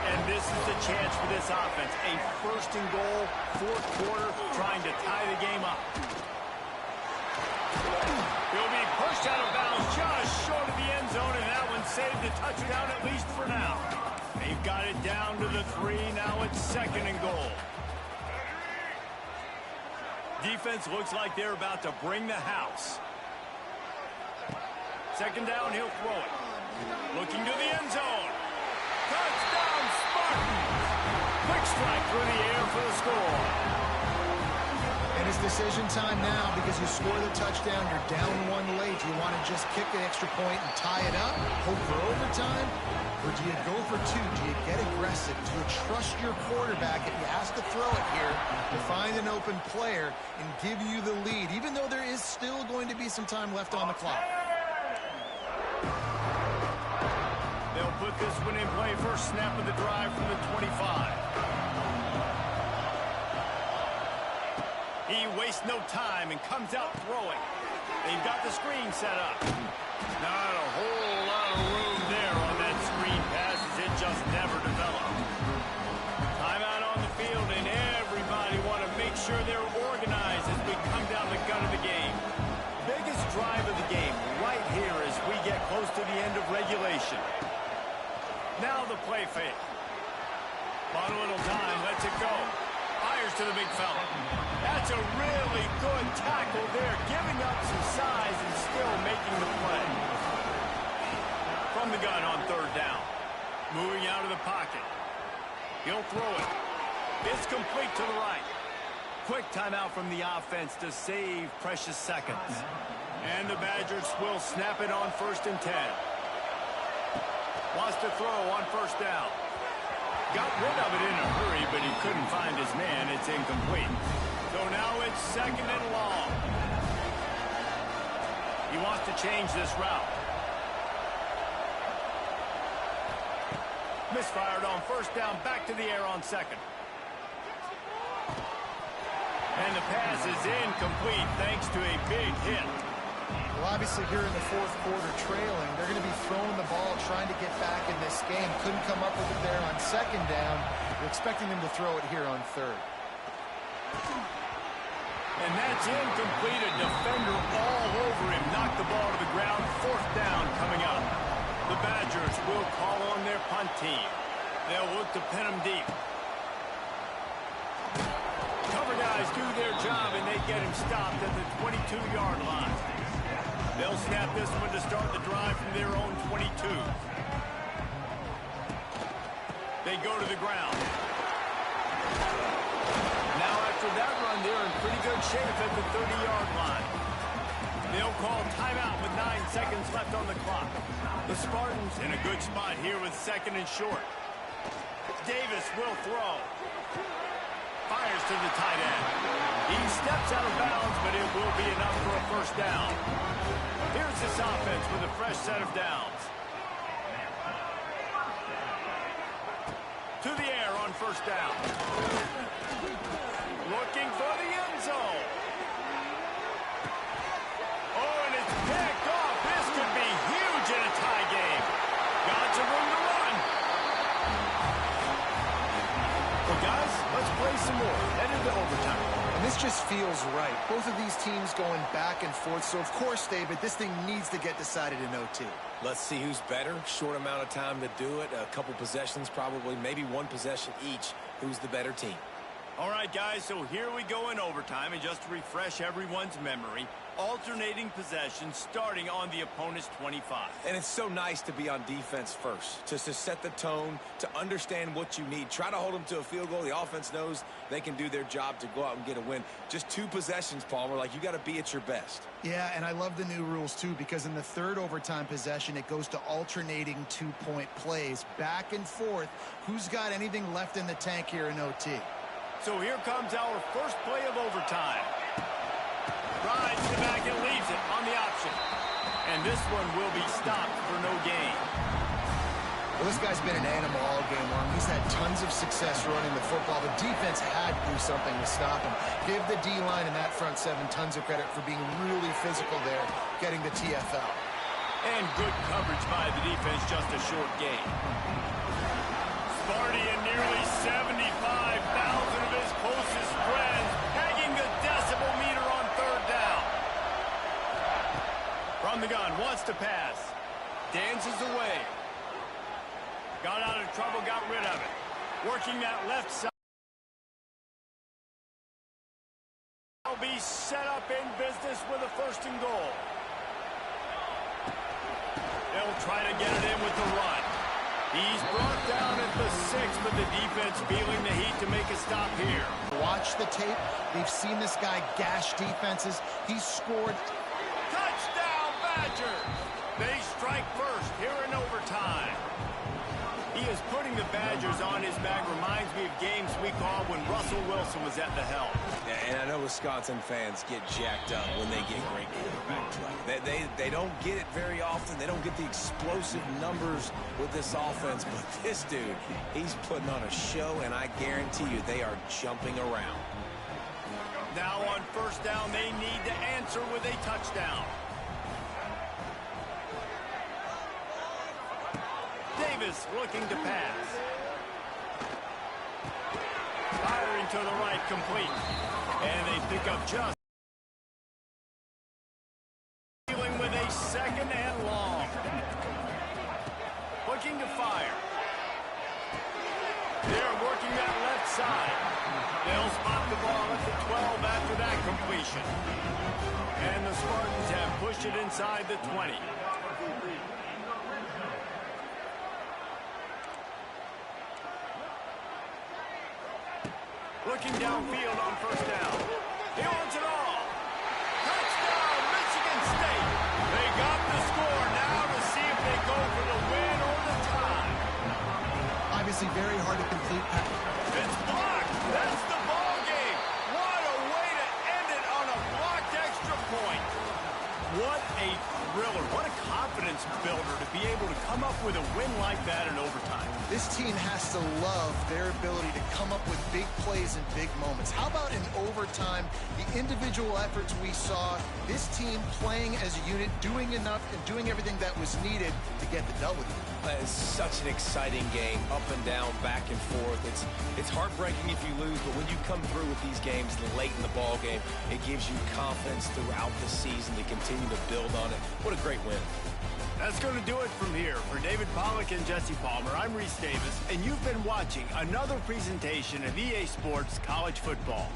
[SPEAKER 1] And this is the chance for this offense. A 1st and goal, 4th quarter, trying to tie the game up. He'll be pushed out of bounds just short of the end zone, and that one saved a touchdown at least for now. They've got it down to the 3. Now it's 2nd and goal. Defense looks like they're about to bring the house. 2nd down, he'll throw it. Looking to the end zone. Touchdown, Spartans! Quick strike through the air for the score.
[SPEAKER 3] And it's decision time now because you score the touchdown, you're down one late. Do you want to just kick an extra point and tie it up, hope for overtime? Or do you go for two? Do you get aggressive? Do you trust your quarterback if he has to throw it here to find an open player and give you the lead, even though there is still going to be some time left on the clock?
[SPEAKER 1] They'll put this one in play. First snap of the drive from the 25. He wastes no time and comes out throwing. They've got the screen set up. Not a whole lot of room there on that screen pass as it just never developed. Timeout on the field, and everybody want to make sure they're organized as we come down the gun of the game. Biggest drive of the game right here as we get close to the end of regulation. Now the play fake. Bought a little time, lets it go. Fires to the big fella. That's a really good tackle there, giving up some size and still making the play. From the gun on third down. Moving out of the pocket. He'll throw it. It's complete to the right. Quick timeout from the offense to save precious seconds. And the Badgers will snap it on 1st and 10. Wants to throw on first down. Got rid of it in a hurry, but he couldn't find his man. It's incomplete. So now it's 2nd and long. He wants to change this route. Misfired on first down, back to the air on 2nd. And the pass is incomplete thanks to a big hit.
[SPEAKER 3] Well, obviously here in the 4th quarter trailing, they're going to be throwing the ball, trying to get back in this game. Couldn't come up with it there on 2nd down. You're expecting them to throw it here on 3rd.
[SPEAKER 1] And that's incomplete. A defender all over him. Knocked the ball to the ground. 4th down coming up. The Badgers will call on their punt team. They'll look to pin them deep. Cover guys do their job, and they get him stopped at the 22-yard line. They'll snap this one to start the drive from their own 22. They go to the ground. Now after that run, they're in pretty good shape at the 30-yard line. They'll call timeout with 9 seconds left on the clock. The Spartans in a good spot here with 2nd and short. Davis will throw. Fires to the tight end. He steps out of bounds, but it will be enough for a first down. Here's this offense with a fresh set of downs. To the air on first down. Looking for the end zone. Oh, and it's picked off. This could be huge in a tie game. Got some room to run. Well, guys, let's play some more. Head into overtime.
[SPEAKER 3] And this just feels right. Both of these teams going back and forth. So, of course, David, this thing needs to get decided in OT.
[SPEAKER 2] Let's see who's better. Short amount of time to do it. A couple possessions probably. Maybe one possession each. Who's the better team?
[SPEAKER 1] All right, guys, so here we go in overtime. And just to refresh everyone's memory, alternating possessions starting on the opponent's 25.
[SPEAKER 2] And it's so nice to be on defense first, to set the tone, to understand what you need. Try to hold them to a field goal. The offense knows they can do their job to go out and get a win. Just 2 possessions, Palmer. Like, you got to be at your best.
[SPEAKER 3] Yeah, and I love the new rules, too, because in the 3rd overtime possession, it goes to alternating 2-point plays. Back and forth. Who's got anything left in the tank here in OT?
[SPEAKER 1] So here comes our first play of overtime. Rides to the back and leaves it on the option. And this one will be stopped for no gain.
[SPEAKER 3] Well, this guy's been an animal all game long. He's had tons of success running the football. The defense had to do something to stop him. Give the D-line and that front 7 tons of credit for being really physical there, getting the TFL.
[SPEAKER 1] And good coverage by the defense, just a short gain. Sparty and nearly 75,000 of his closest friends pegging the decibel meter on 3rd down. From the gun, wants to pass. Dances away. Got out of trouble, got rid of it. Working that left side. Will be set up in business with a 1st and goal. They'll try to get it in with the run. He's brought down at the 6, but the defense feeling the heat to make a stop here.
[SPEAKER 3] Watch the tape. They've seen this guy gash defenses. He's scored.
[SPEAKER 1] Touchdown, Badgers! They strike first here in overtime. He is putting the Badgers on his back. Reminds me of games we called when Russell Wilson was at the helm.
[SPEAKER 2] Yeah, and I know Wisconsin fans get jacked up when they get great quarterback play. They don't get it very often. They don't get the explosive numbers with this offense. But this dude, he's putting on a show, and I guarantee you they are jumping around.
[SPEAKER 1] Now on first down, they need to answer with a touchdown. Davis looking to pass. Firing to the right, complete. And they pick up just. Dealing with a second and long. Looking to fire. They're working that left side. They'll spot the ball at the 12 after that completion. And the Spartans have pushed it inside the 20. Looking downfield on first down. He wants it all. Touchdown, Michigan State. They got the score now to see if they go for the win or the tie.
[SPEAKER 3] Obviously very hard to complete.
[SPEAKER 1] It's blocked. That's the ball game. What a way to end it on a blocked extra point. What a thriller. What a confidence builder to be able to come up with a win like that in overtime.
[SPEAKER 3] This team has to love their ability to come up with big plays in big moments. How about in overtime, the individual efforts we saw, this team playing as a unit, doing enough and doing everything that was needed to get the W.
[SPEAKER 2] It's such an exciting game, up and down, back and forth. It's heartbreaking if you lose, but when you come through with these games late in the ball game, it gives you confidence throughout the season to continue to build on it. What a great win.
[SPEAKER 1] That's going to do it from here. For David Pollack and Jesse Palmer, I'm Reese Davis, and you've been watching another presentation of EA Sports College Football.